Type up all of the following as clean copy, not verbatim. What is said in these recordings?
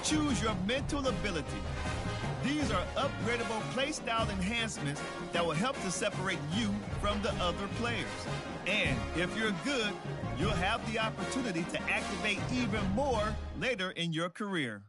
Choose your mental ability. These are upgradable playstyle enhancements that will help to separate you from the other players. And if you're good, you'll have the opportunity to activate even more later in your career.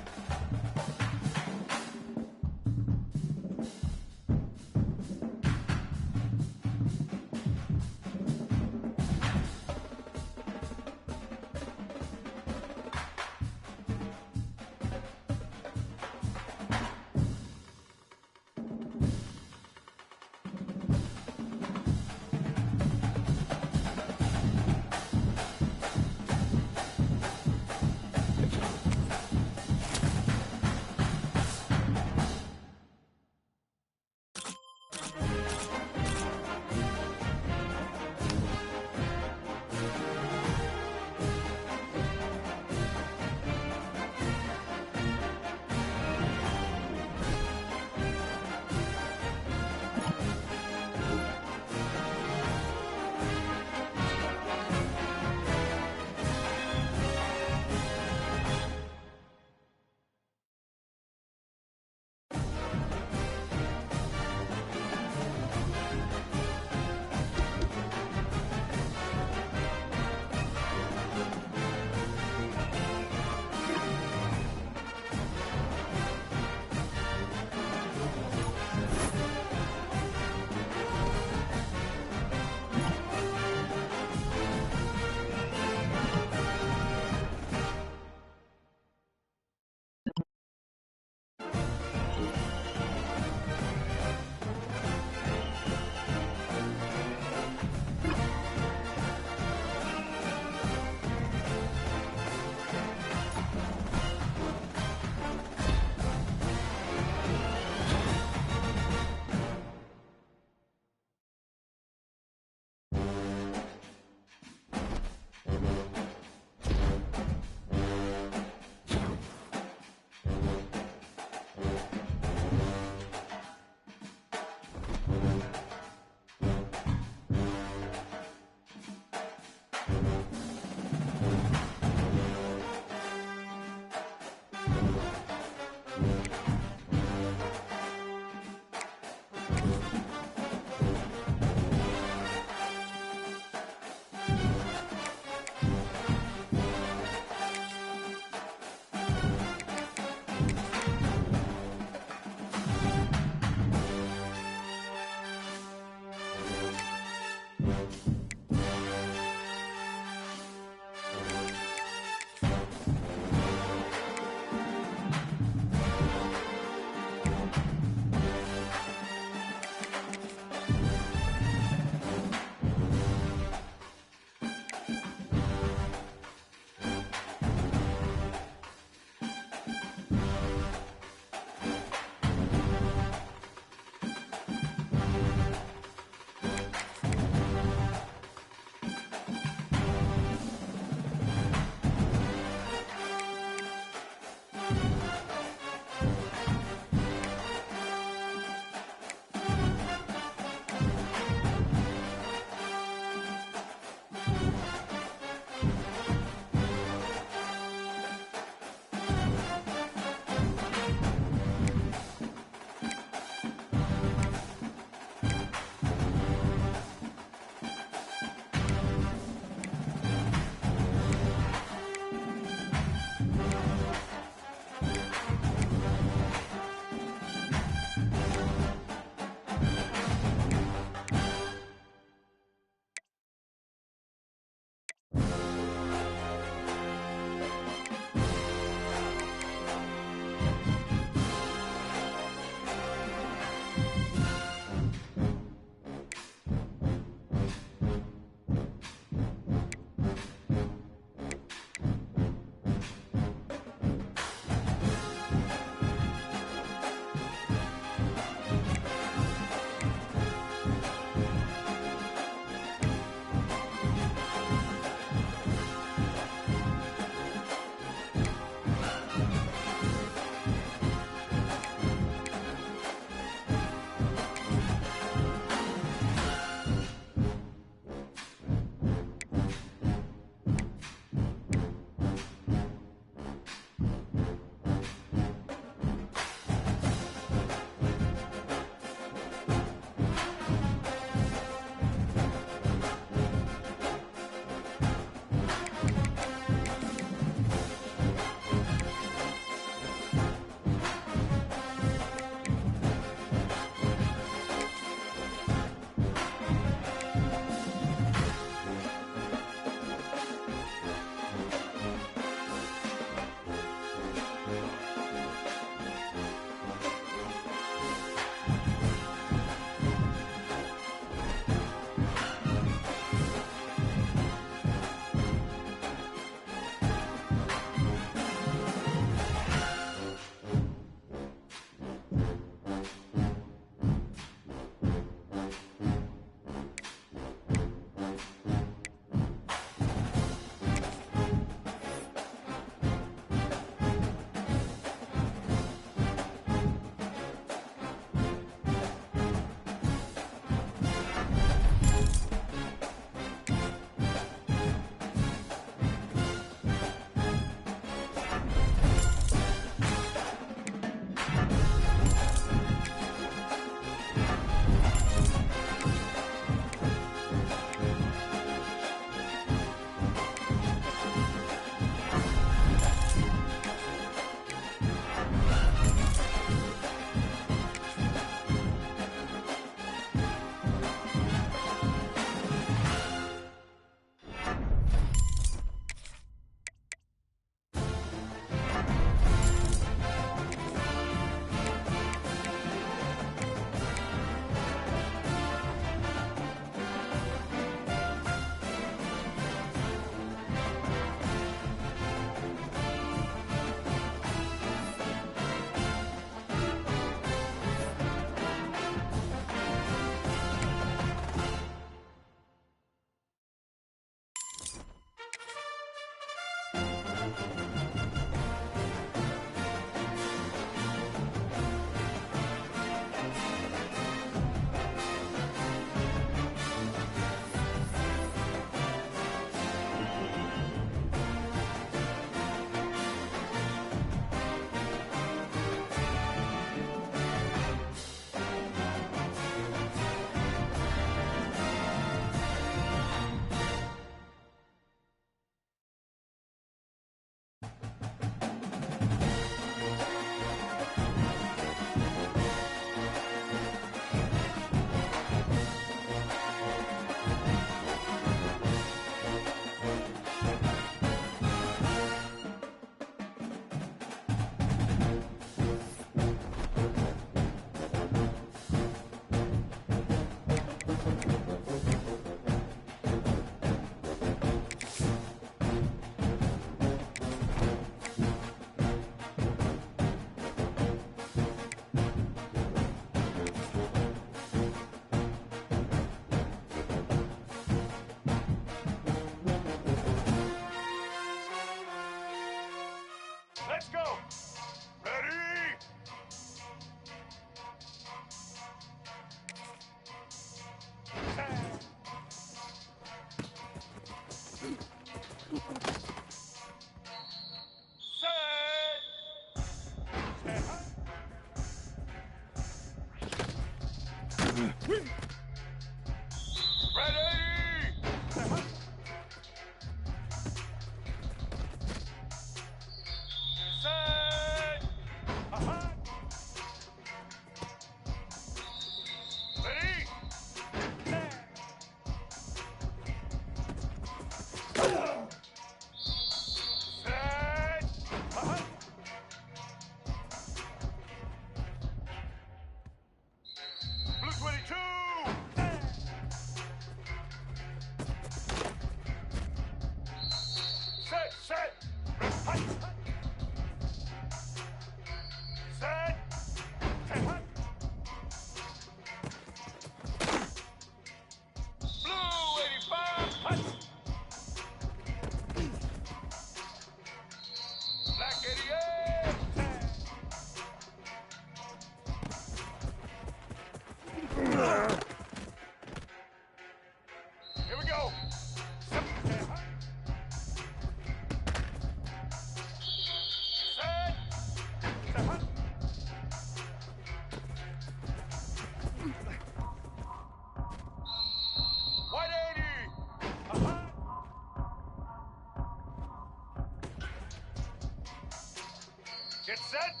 Get set.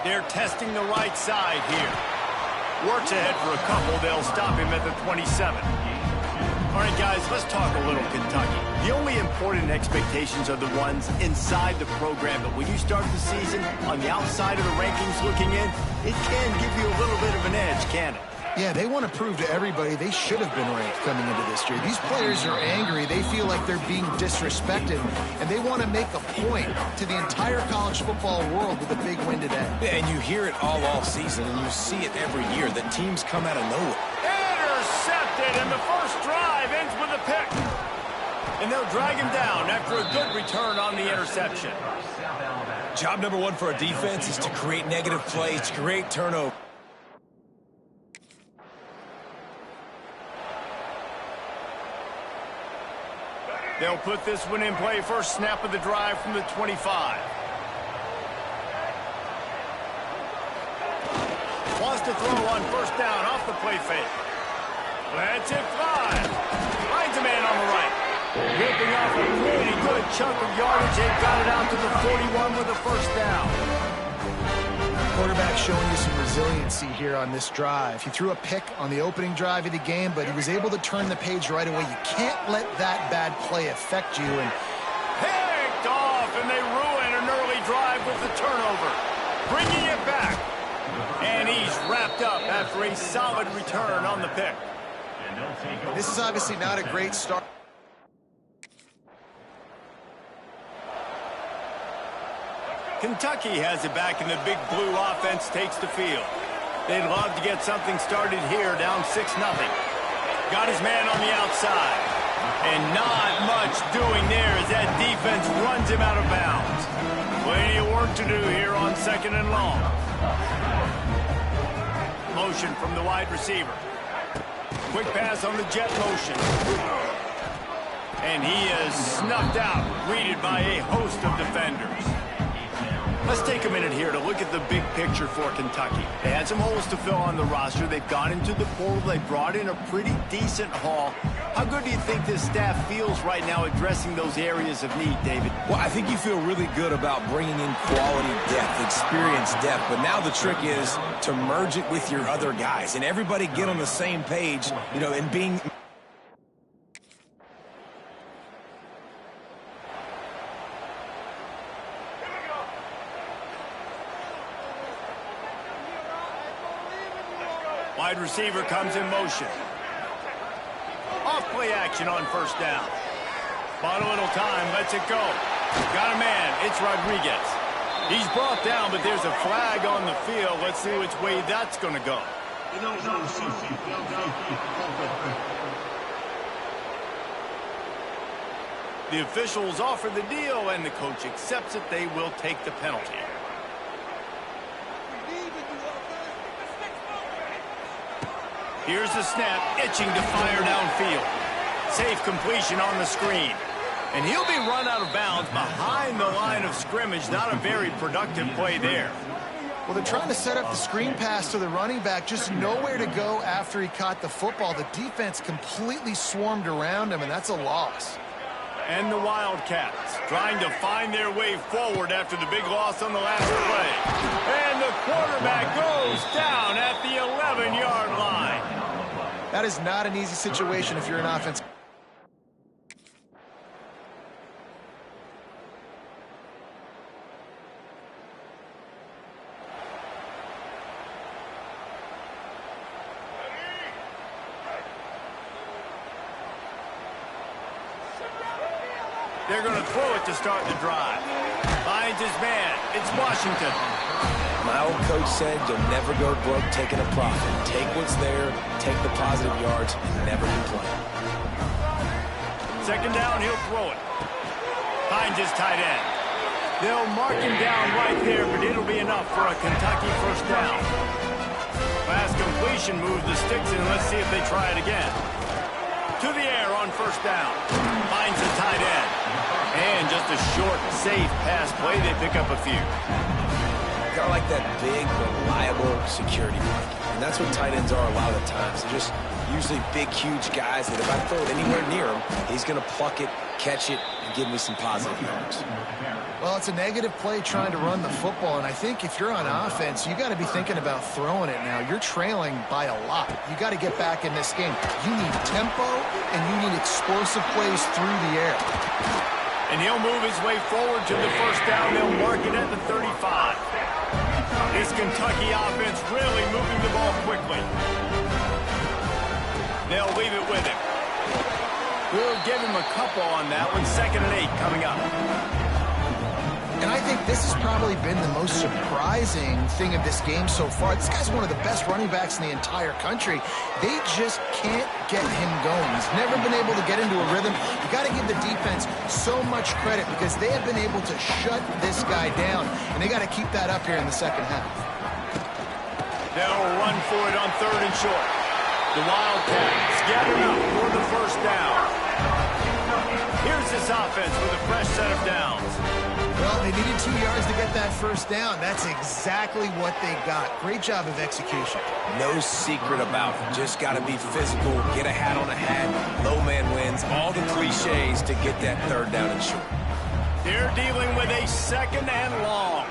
They're testing the right side here. Works ahead for a couple. They'll stop him at the 27. All right, guys, let's talk a little Kentucky. The only important expectations are the ones inside the program, but when you start the season on the outside of the rankings looking in, it can give you a little bit of an edge, can't it? Yeah, they want to prove to everybody they should have been ranked coming into this year. These players are angry. They feel like they're being disrespected, and they want to make a point to the entire college football world with a big win today. Yeah, and you hear it all season, and you see it every year that teams come out of nowhere. Intercepted, and the first drive ends with a pick. And they'll drag him down after a good return on the interception. Job number one for a defense is to create negative plays, to create turnover. They'll put this one in play first snap of the drive from the 25. Wants to throw on first down off the play fake. Lets it fly. Finds a man on the right. Ripping off a pretty good chunk of yardage. They got it out to the 41 with a first down. Quarterback showing you some resiliency here on this drive. He threw a pick on the opening drive of the game, but he was able to turn the page right away. You can't let that bad play affect you. And picked off, and they ruin an early drive with the turnover. Bringing it back. And he's wrapped up after a solid return on the pick. This is obviously not a great start. Kentucky has it back, and the big blue offense takes the field. They'd love to get something started here, down 6-0. Got his man on the outside. And not much doing there as that defense runs him out of bounds. Plenty of work to do here on 2nd and long. Motion from the wide receiver. Quick pass on the jet motion. And he is snuffed out, greeted by a host of defenders. Let's take a minute here to look at the big picture for Kentucky. They had some holes to fill on the roster. They've gone into the portal. They brought in a pretty decent haul. How good do you think this staff feels right now addressing those areas of need, David? Well, I think you feel really good about bringing in quality depth, experience depth. But now the trick is to merge it with your other guys and everybody get on the same page, you know, and being... Wide receiver comes in motion. Off play action on first down. Bought a little time, lets it go. Got a man, it's Rodriguez. He's brought down, but there's a flag on the field. Let's see which way that's going to go. The officials offer the deal, and the coach accepts it. They will take the penalty. Here's the snap, itching to fire downfield. Safe completion on the screen. And he'll be run out of bounds behind the line of scrimmage. Not a very productive play there. Well, they're trying to set up the screen pass to the running back. Just nowhere to go after he caught the football. The defense completely swarmed around him, and that's a loss. And the Wildcats trying to find their way forward after the big loss on the last play. And the quarterback goes down at the 11-yard line. That is not an easy situation if you're an offense. They're going to throw it to start the drive. Finds his man. It's Washington. My old coach said you'll never go broke taking a profit. Take what's there, take the positive yards, and never complain. Second down, he'll throw it. Finds his tight end. They'll mark him down right there, but it'll be enough for a Kentucky first down. Last completion moves the sticks in. Let's see if they try it again. To the air on first down. Finds the tight end. And just a short, safe pass play. They pick up a few. Got like that big, reliable security blanket. And that's what tight ends are a lot of the times. They're just usually big, huge guys that if I throw it anywhere near him, he's going to pluck it, catch it, and give me some positive yards. Well, it's a negative play trying to run the football, and I think if you're on offense, you got to be thinking about throwing it now. You're trailing by a lot. You got to get back in this game. You need tempo, and you need explosive plays through the air. And he'll move his way forward to the first down. They'll mark it at the 35. This Kentucky offense really moving the ball quickly. They'll leave it with him. We'll give him a couple on that one. 2nd and 8 coming up. And I think this has probably been the most surprising thing of this game so far. This guy's one of the best running backs in the entire country. They just can't get him going. He's never been able to get into a rhythm. You got to give the defense so much credit because they have been able to shut this guy down, and they got to keep that up here in the second half. They'll run for it on 3rd and short. The Wildcats gather up for the first down. Here's this offense with a fresh set of downs. Well, they needed 2 yards to get that first down. That's exactly what they got. Great job of execution. No secret about it. Just got to be physical, get a hat on a hat, low man wins, all the cliches to get that 3rd down and short. They're dealing with a 2nd and long.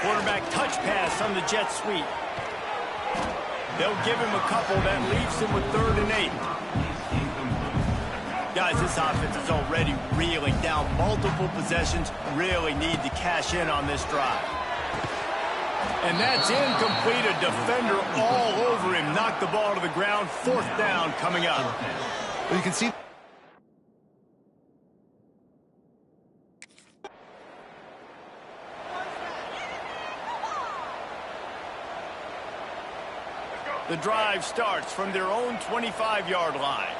Quarterback touch pass on the jet sweep. They'll give him a couple. That leaves him with 3rd and 8. Guys, this offense is already reeling down multiple possessions. Really need to cash in on this drive. And that's incomplete. A defender all over him. Knocked the ball to the ground. 4th down coming up. Well, you can see... The drive starts from their own 25-yard line.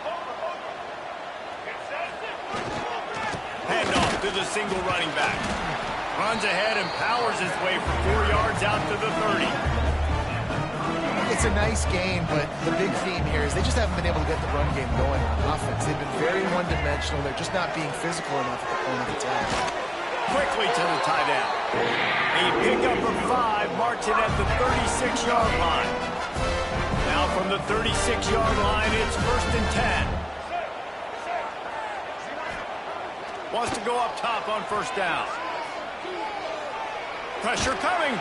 Handoff to the single running back. Runs ahead and powers his way for 4 yards out to the 30. It's a nice game, but the big theme here is they just haven't been able to get the run game going on offense. They've been very one-dimensional. They're just not being physical enough at the point of attack. Quickly to the tight end. A pickup of 5, marching at the 36-yard line. Now from the 36-yard line, it's 1st and 10. Wants to go up top on 1st down. Pressure coming.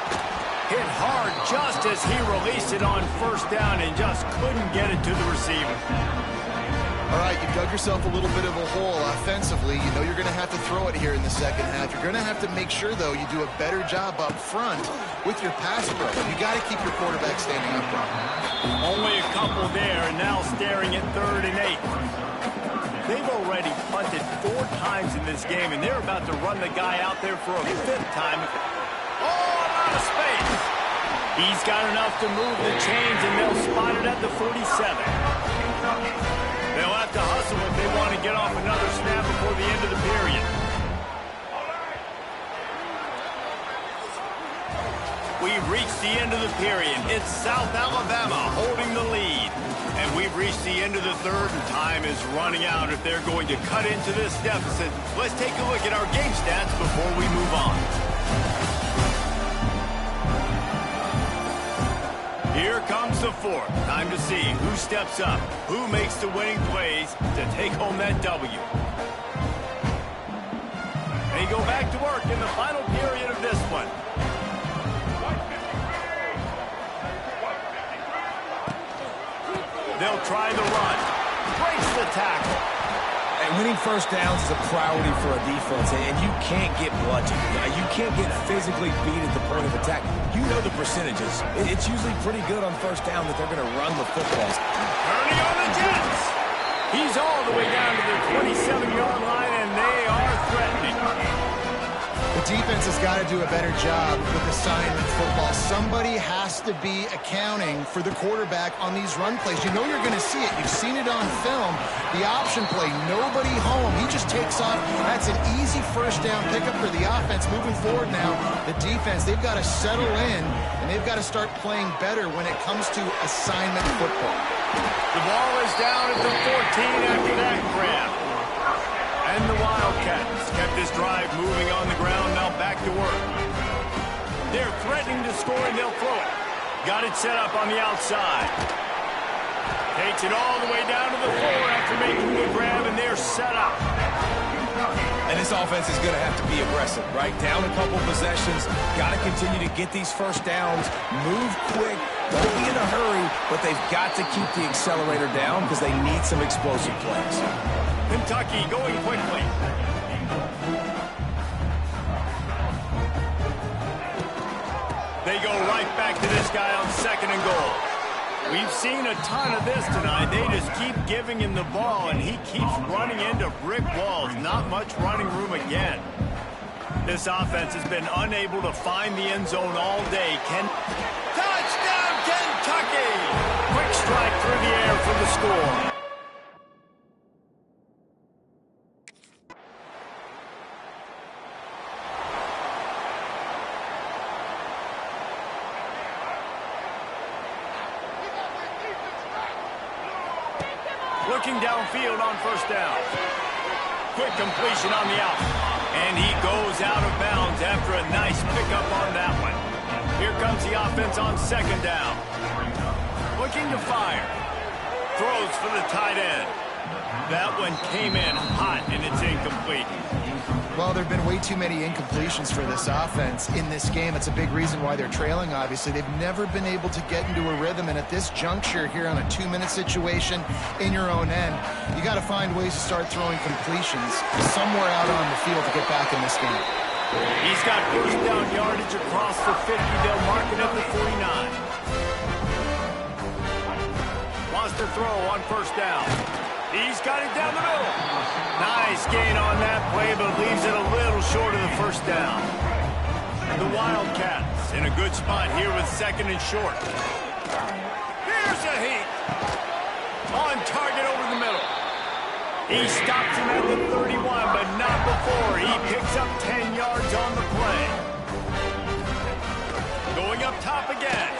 Hit hard just as he released it on 1st down and just couldn't get it to the receiver. All right, you've dug yourself a little bit of a hole offensively. You know you're going to have to throw it here in the second half. You're going to have to make sure, though, you do a better job up front with your pass pro. You got to keep your quarterback standing upright. Only a couple there, and now staring at 3rd and 8. They've already punted 4 times in this game, and they're about to run the guy out there for a 5th time. Oh, out of space. He's got enough to move the chains, and they'll spot it at the 47. They'll have to hustle if they want to get off another snap before the end of the period. We've reached the end of the period. It's South Alabama holding the lead. And we've reached the end of the 3rd, and time is running out if they're going to cut into this deficit. Let's take a look at our game stats before we move on. Here comes the 4th. Time to see who steps up, who makes the winning plays to take home that W. They go back to work in the final period of this one. They'll try the run. Breaks the tackle. And winning 1st downs is a priority for a defense, and you can't get bludgeoned. You can't get physically beat at the point of attack. You know the percentages. It's usually pretty good on 1st down that they're going to run the football. Turning on the Jets. He's all the way down to the 27-yard line, and they are threatening. The defense has got to do a better job with assignment football. Somebody has to be accounting for the quarterback on these run plays. You know you're going to see it. You've seen it on film. The option play, nobody home. He just takes off. That's an easy 1st down pickup for the offense. Moving forward now, the defense, they've got to settle in, and they've got to start playing better when it comes to assignment football. The ball is down at the 14 after that grab. And the Wildcats kept this drive moving on the ground, now back to work. They're threatening to score, and they'll throw it. Got it set up on the outside. Takes it all the way down to the 4 after making the grab, and they're set up. And this offense is going to have to be aggressive, right? Down a couple possessions. Got to continue to get these 1st downs. Move quick. Don't be in a hurry, but they've got to keep the accelerator down because they need some explosive plays. Kentucky going quickly. They go right back to this guy on 2nd and goal. We've seen a ton of this tonight. They just keep giving him the ball, and he keeps running into brick walls. Not much running room again. This offense has been unable to find the end zone all day. Touchdown, Kentucky! Quick strike through the air for the score. Looking downfield on first down. Quick completion on the out. And he goes out of bounds after a nice pickup on that one. Here comes the offense on second down. Looking to fire. Throws for the tight end. That one came in hot, and it's incomplete. Well, there have been way too many incompletions for this offense in this game. It's a big reason why they're trailing, obviously. They've never been able to get into a rhythm, and at this juncture here on a 2-minute situation in your own end, you got to find ways to start throwing completions somewhere out on the field to get back in this game. He's got first down yardage across the 50. They'll mark it at the 49. Wants to throw on first down. He's got it down the middle. Nice gain on that play, but leaves it a little short of the first down. The Wildcats in a good spot here with second and short. Here's a heat. On target over the middle. He stops him at the 31, but not before. He picks up 10 yards on the play. Going up top again.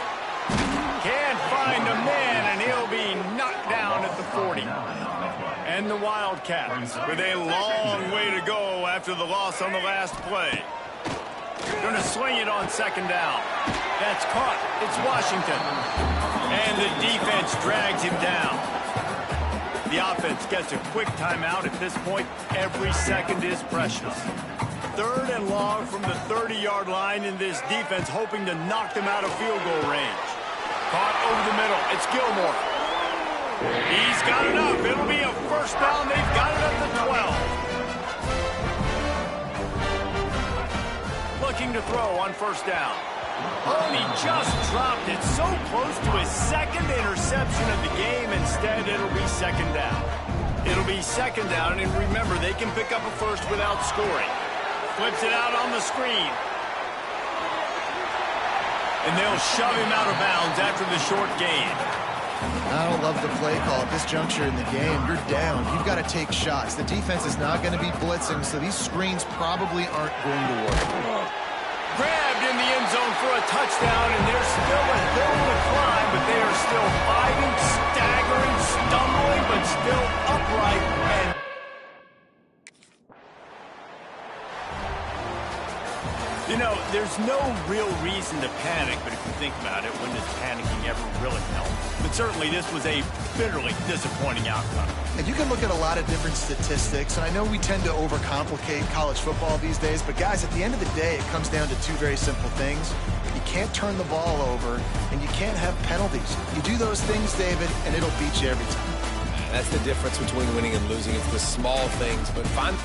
Can't find a man, and he'll be knocked down at the 40. And the Wildcats with a long way to go after the loss on the last play. Going to swing it on second down. That's caught. It's Washington. And the defense drags him down. The offense gets a quick timeout. At this point, every second is precious. Third and long from the 30-yard line, in this defense hoping to knock them out of field goal range. Caught over the middle. It's Gilmore. He's got enough. It'll be a first down. They've got it at the 12. Looking to throw on first down. Oh, he just dropped it so close to his second interception of the game. Instead, it'll be second down. It'll be second down, and remember, they can pick up a first without scoring. Flips it out on the screen. And they'll shove him out of bounds after the short gain. I don't love the play call at this juncture in the game. You're down. You've got to take shots. The defense is not going to be blitzing, so these screens probably aren't going to work. Grabbed in the end zone for a touchdown, and there's still a hill to climb, but they are still fighting, staggering, stumbling, but still upright. And you know, there's no real reason to panic, but if you think about it, when does panicking ever really help? But certainly this was a bitterly disappointing outcome. And you can look at a lot of different statistics, and I know we tend to overcomplicate college football these days, but guys, at the end of the day, it comes down to two very simple things. You can't turn the ball over, and you can't have penalties. You do those things, David, and it'll beat you every time. That's the difference between winning and losing. It's the small things, but find...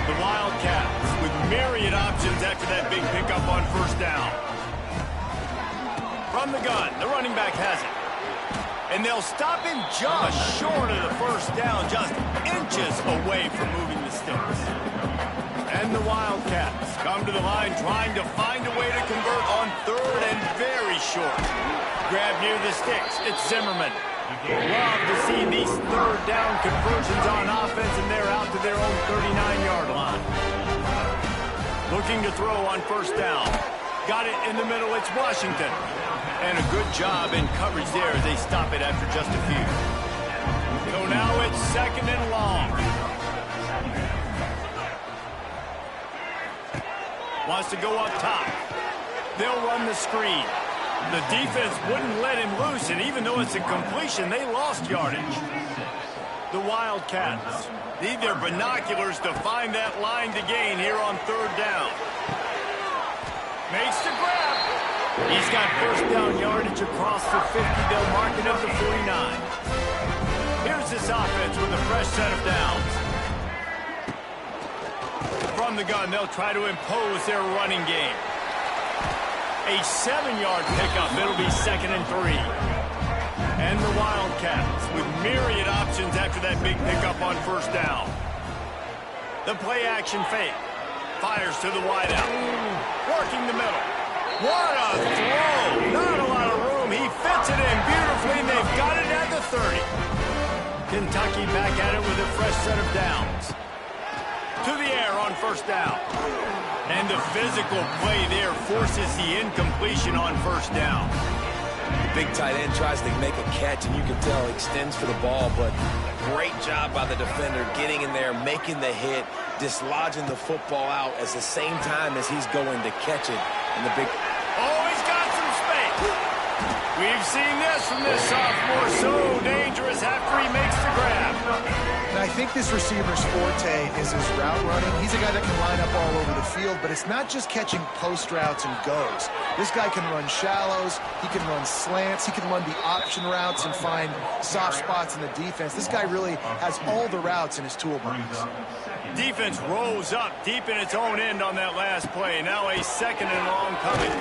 The Wildcats with myriad options after that big pickup on first down. From the gun, the running back has it. And they'll stop him just short of the first down, just inches away from moving the sticks. And the Wildcats come to the line trying to find a way to convert on third and very short. Grab near the sticks. It's Zimmerman. Love to see these third down conversions on offense, and they're out to their own 39-yard line. Looking to throw on first down. Got it in the middle. It's Washington. And a good job in coverage there as they stop it after just a few. So now it's second and long. Wants to go up top. They'll run the screen. The defense wouldn't let him loose, and even though it's a completion, they lost yardage. The Wildcats need their binoculars to find that line to gain here on third down. Makes the grab. He's got first down yardage across the 50. They'll mark it up to 49. Here's this offense with a fresh set of downs. From the gun, they'll try to impose their running game. A 7-yard pickup. It'll be second and 3. And the Wildcats with myriad options after that big pickup on first down. The play action fake. Fires to the wideout. Working the middle. What a throw! Not a lot of room. He fits it in beautifully, and they've got it at the 30. Kentucky back at it with a fresh set of downs. To the air on first down. And the physical play there forces the incompletion on first down. The big tight end tries to make a catch, and you can tell he extends for the ball, but great job by the defender getting in there, making the hit, dislodging the football out at the same time as he's going to catch it. And the big... Oh, he's got some space. We've seen this from this sophomore, so dangerous after he makes the grab. And I think this receiver's forte is his route running. He's a guy that can line up all over the field, but it's not just catching post routes and goes. This guy can run shallows, he can run slants, he can run the option routes and find soft spots in the defense. This guy really has all the routes in his toolbox. Defense rose up deep in its own end on that last play. Now a second and long coming.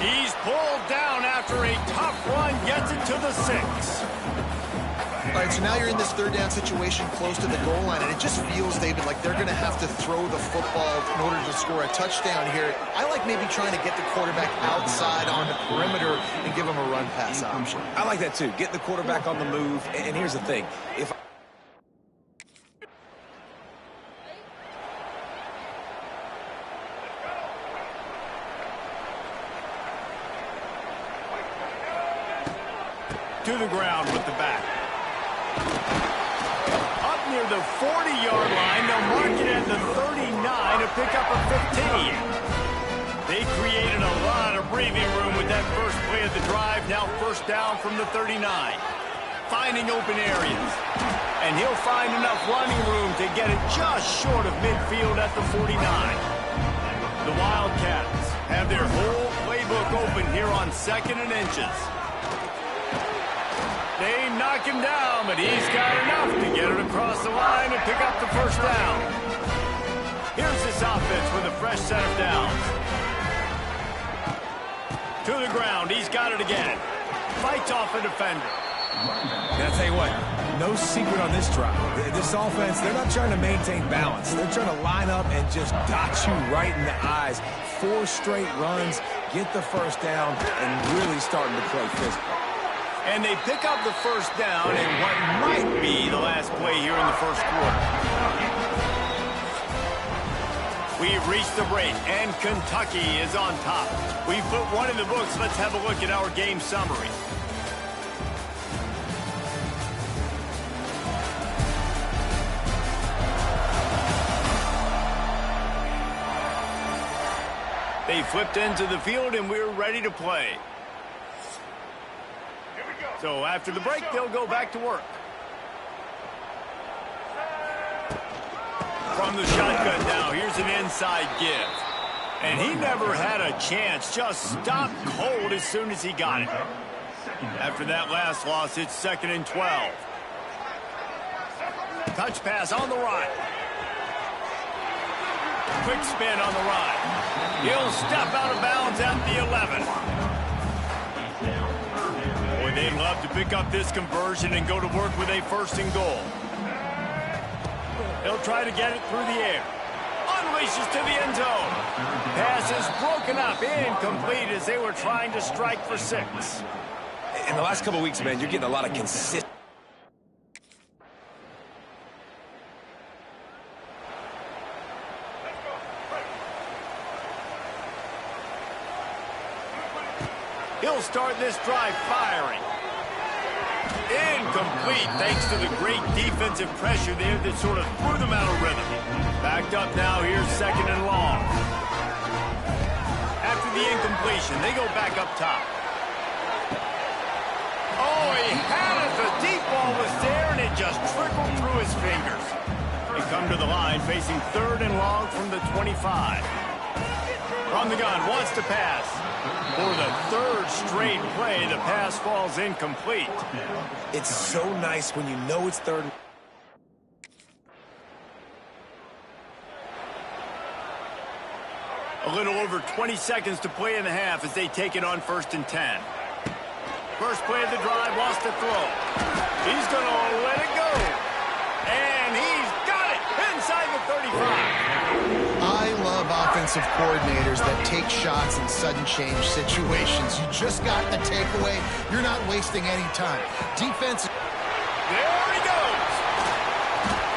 He's pulled down after a tough run, gets it to the 6. All right, so now you're in this third down situation close to the goal line, and it just feels, David, like they're going to have to throw the football in order to score a touchdown here. I like maybe trying to get the quarterback outside on the perimeter and give him a run-pass option. I like that, too. Get the quarterback on the move. And here's the thing. If to the ground with the back. Up near the 40-yard line, they'll mark it at the 39 to pick up a 15. They created a lot of breathing room with that first play of the drive. Now first down from the 39. Finding open areas. And he'll find enough running room to get it just short of midfield at the 49. The Wildcats have their whole playbook open here on second and inches. They knock him down, but he's got enough to get it across the line and pick up the first down. Here's this offense with a fresh set of downs. To the ground, he's got it again. Fights off a defender. And I'll tell you what, no secret on this drive. This offense, they're not trying to maintain balance. They're trying to line up and just dot you right in the eyes. 4 straight runs, get the first down, and really starting to play physical. And they pick up the first down in what might be the last play here in the first quarter. We've reached the break, and Kentucky is on top. We've put one in the books. Let's have a look at our game summary. They flipped into the field, and we're ready to play. So after the break, they'll go back to work. From the shotgun now, here's an inside give. And he never had a chance, just stopped cold as soon as he got it. After that last loss, it's second and 12. Touch pass on the right. quick spin on the run. He'll step out of bounds at the 11. Boy, they'd love to pick up this conversion and go to work with a 1st and goal. He'll try to get it through the air. Unleashes to the end zone. Pass is broken up, incomplete as they were trying to strike for 6. In the last couple weeks, man, you're getting a lot of consistent. He'll start this drive firing. Incomplete thanks to the great defensive pressure there that sort of threw them out of rhythm. Backed up now, here's 2nd and long. After the incompletion, they go back up top. Oh, he had it. The deep ball was there, and it just trickled through his fingers. They come to the line facing 3rd and long from the 25. From the gun, wants to pass. For the 3rd straight play, the pass falls incomplete. It's so nice when you know it's 3rd. A little over 20 seconds to play in the half as they take it on 1st and 10. First play of the drive, wants to throw. He's going to let it go. And he's got it inside the 35. I love offensive coordinators that take shots in sudden change situations. You just got the takeaway. You're not wasting any time. Defense. There he goes.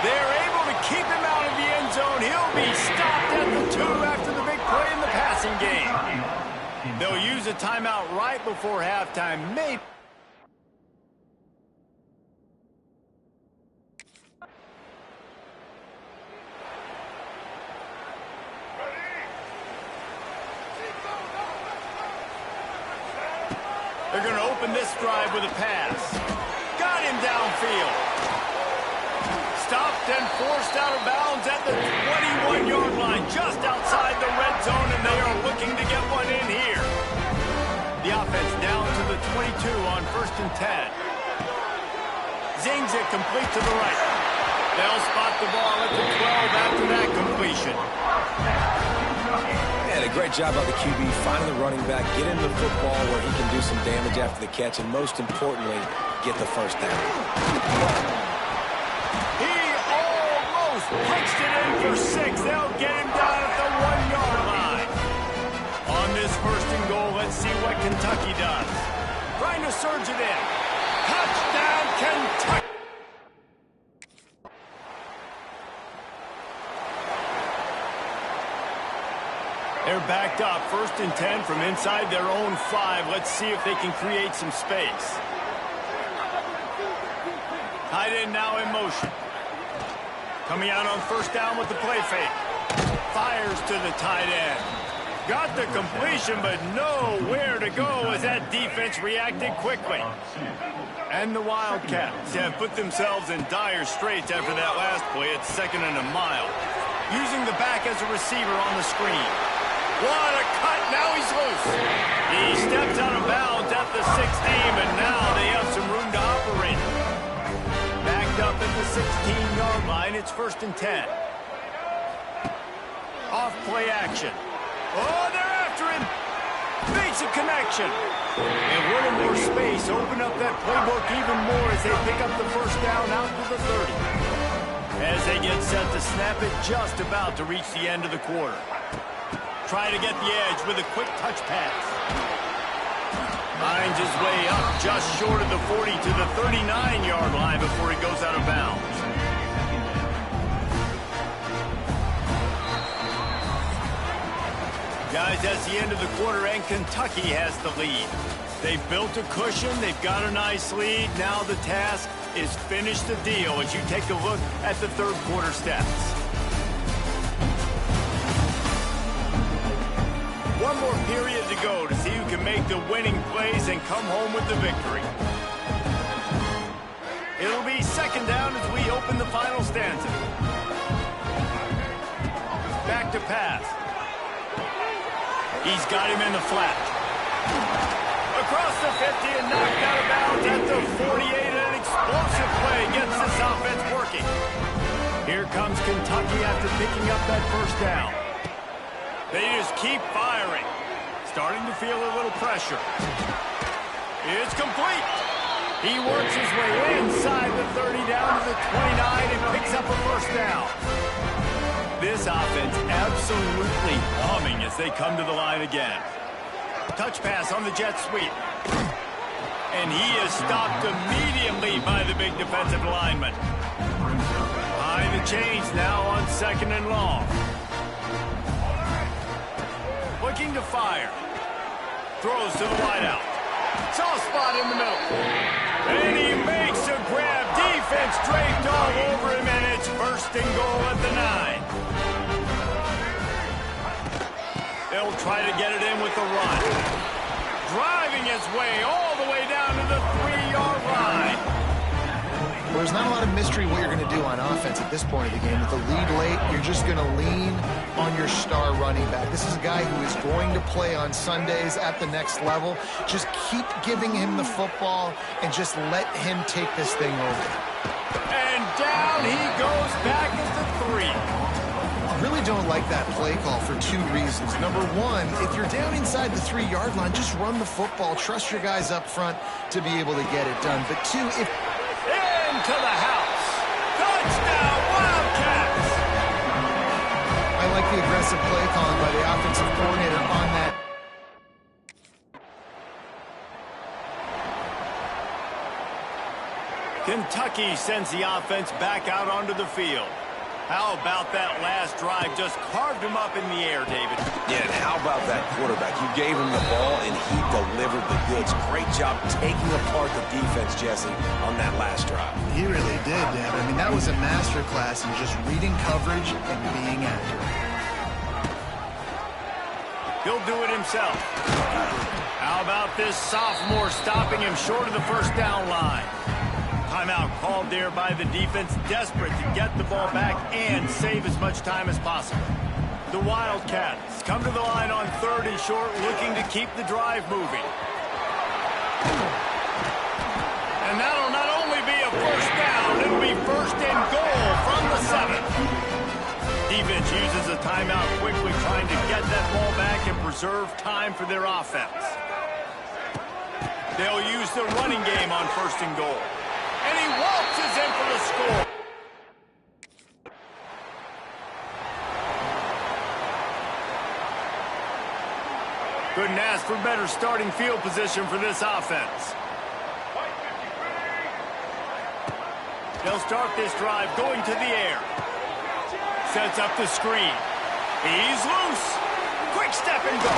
They're able to keep him out of the end zone. He'll be stopped at the 2 after the big play in the passing game. They'll use a timeout right before halftime. Maybe. They're going to open this drive with a pass. Got him downfield. Stopped and forced out of bounds at the 21-yard line, just outside the red zone, and they are looking to get one in here. The offense down to the 22 on 1st and 10. Zings it complete to the right. They'll spot the ball at the 12 after that completion. Yeah, a great job by the QB finding the running back, get him the football where he can do some damage after the catch, and most importantly, get the 1st down. He almost punched it in for 6. They'll get him down at the 1-yard line. On this 1st and goal, let's see what Kentucky does. Trying to surge it in. Touchdown, Kentucky. They're backed up, 1st and 10 from inside their own 5. Let's see if they can create some space. Tight end now in motion. Coming out on 1st down with the play fake. Fires to the tight end. Got the completion, but nowhere to go as that defense reacted quickly. And the Wildcats have put themselves in dire straits after that last play at 2nd and a mile. Using the back as a receiver on the screen. What a cut, now he's loose. He steps out of bounds at the 16, and now they have some room to operate. Backed up at the 16-yard line, it's 1st and 10. Off play action. Oh, they're after him. Basic connection. And a little more space, open up that playbook even more as they pick up the 1st down out to the 30. As they get set to snap it, just about to reach the end of the quarter. Try to get the edge with a quick touch pass. Finds his way up just short of the 40 to the 39-yard line before he goes out of bounds. Guys, that's the end of the quarter, and Kentucky has the lead. They've built a cushion. They've got a nice lead. Now the task is finish the deal as you take a look at the 3rd quarter stats. One more period to go to see who can make the winning plays and come home with the victory. It'll be 2nd down as we open the final stanza. Back to pass. He's got him in the flat. Across the 50 and knocked out of bounds at the 48. An explosive play gets this offense working. Here comes Kentucky after picking up that 1st down. They just keep firing. Starting to feel a little pressure. It's complete. He works his way inside the 30 down to the 29 and picks up a first down. This offense absolutely humming as they come to the line again. Touch pass on the jet sweep. And he is stopped immediately by the big defensive lineman. Behind the chains now on 2nd and long. Looking to fire. Throws to the wideout. Soft spot in the middle. And he makes a grab. Defense draped all over him, and it's 1st and goal at the 9. They'll try to get it in with the run. Driving his way all the way down to the 3-yard line. Well, there's not a lot of mystery what you're going to do on offense at this point of the game. With the lead late, you're just going to lean on your star running back. This is a guy who is going to play on Sundays at the next level. Just keep giving him the football and just let him take this thing over. And down he goes back at the 3. Really don't like that play call for 2 reasons. Number one, if you're down inside the 3-yard line, just run the football. Trust your guys up front to be able to get it done. But 2, if... Into the house. Touchdown, Wildcats! I like the aggressive play calling by the offensive coordinator on that. Kentucky sends the offense back out onto the field. How about that last drive? Just carved him up in the air, David. Yeah, and how about that quarterback? You gave him the ball, and he delivered the goods. Great job taking apart the defense, Jesse, on that last drive. He really did, Deb. I mean, that was a masterclass in just reading coverage and being accurate. He'll do it himself. How about this sophomore stopping him short of the 1st down line? Timeout called there by the defense, desperate to get the ball back and save as much time as possible. The Wildcats come to the line on 3rd and short, looking to keep the drive moving. And that'll not only be a 1st down, it'll be 1st and goal from the 7. Defense uses a timeout quickly, trying to get that ball back and preserve time for their offense. They'll use the running game on 1st and goal. And he waltzes in for the score. Couldn't ask for better starting field position for this offense. They'll start this drive going to the air. Sets up the screen. He's loose. Quick step and go.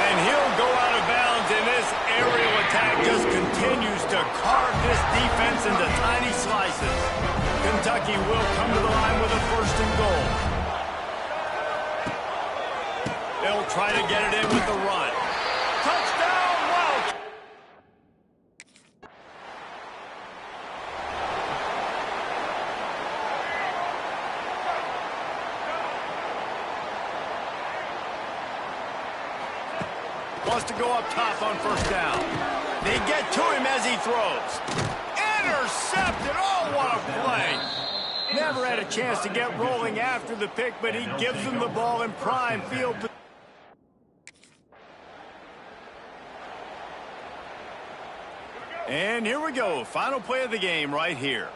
And he'll go out of bounds, and this aerial attack just continues to carve this defense into tiny slices. Kentucky will come to the line with a 1st and goal. They'll try to get it in with the run. Touchdown, Wildcats! Wants to go up top on 1st down. They get to him as he throws. Intercepted! Oh, what a play! Never had a chance to get rolling after the pick, but he gives them the ball in prime field. And here we go. Final play of the game right here.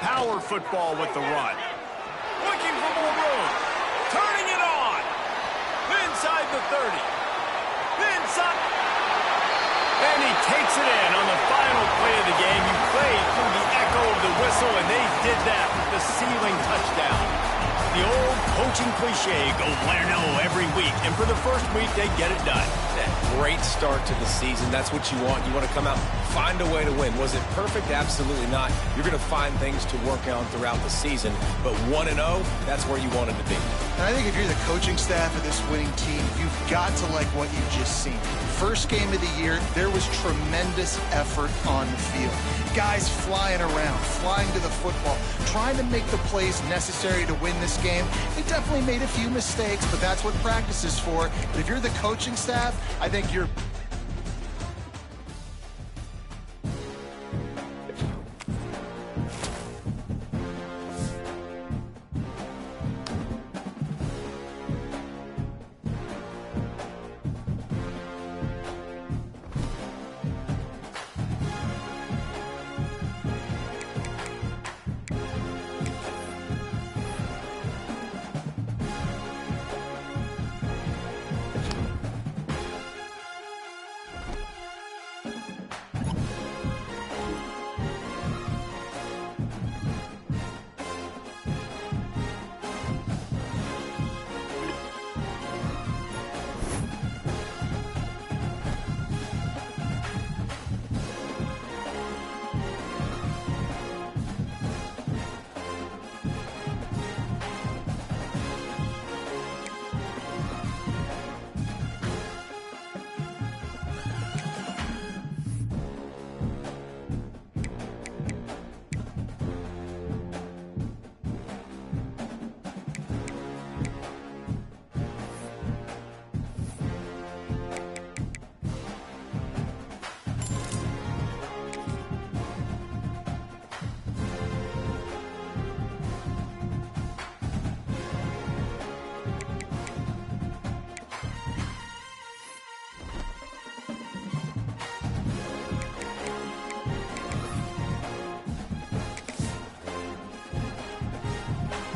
Power football with the run. Looking for more room. Turning it on. Inside the 30. Inside. And he takes it in on the final play of the game. You played through the echo of the whistle, and they did that with the ceiling touchdown. The old coaching cliche, go win or no every week. And for the first week, they get it done. That great start to the season. That's what you want. You want to come out, find a way to win. Was it perfect? Absolutely not. You're going to find things to work on throughout the season. But 1-0, that's where you want it to be. And I think if you're the coaching staff of this winning team, you've got to like what you've just seen. First game of the year, there was tremendous effort on the field. Guys flying around, flying to the football, trying to make the plays necessary to win this game. They definitely made a few mistakes, but that's what practice is for. But if you're the coaching staff, I think you're